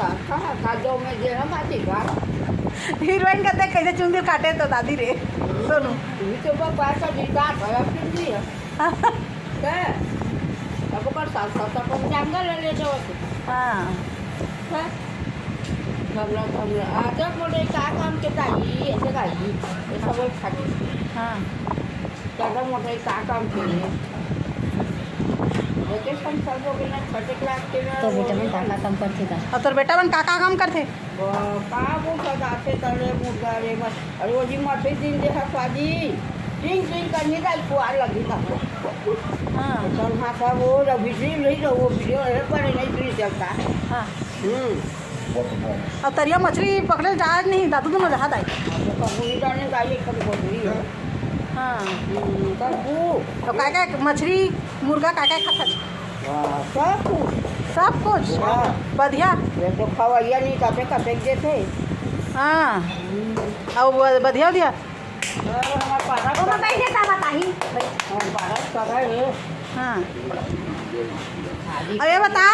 कहाँ काजो में जे हम आती का हीरोइन कहते कैसे चुंदी काटे तो दादी रे सोनू ये तो पैसा दिखा है फिर है क्या अब कर साथ साथ अपन जंगल ले जाओ हाँ सबला आज मोटे का काम के ताई ऐसे गाई ये सब खाती हाँ ज़्यादा मोटे का काम के लिए वेकेशन सब हो गया छठे क्लास के तो बेटा मैं काका काम करती था और तोर बेटा बन काका काम करते वो सदाते तले मुर्गा रे बस अरे वो जी मठे दिन दे हसवाजी ड्रिंक ड्रिंक करने का कुआर लगी था हाँ चल हाँ था वो जब वीडियो नहीं तो वो वीडियो है पर नहीं फ्री चलता हाँ और तरिया मछली पकड़े जहाज नहीं दादू दोनों जहाज आए कबूली डालने का ये कभी बोली है हाँ कबू तो क्या क्या मछली मुर्गा क्या क्या खाता सब कुछ हाँ। बढ़िया ये तो खवैया नहीं काटे काटे देते हाँ और बढ़िया दिया हमारे पारक वो मैं देता बताही हमारे पारक का है हाँ अरे बता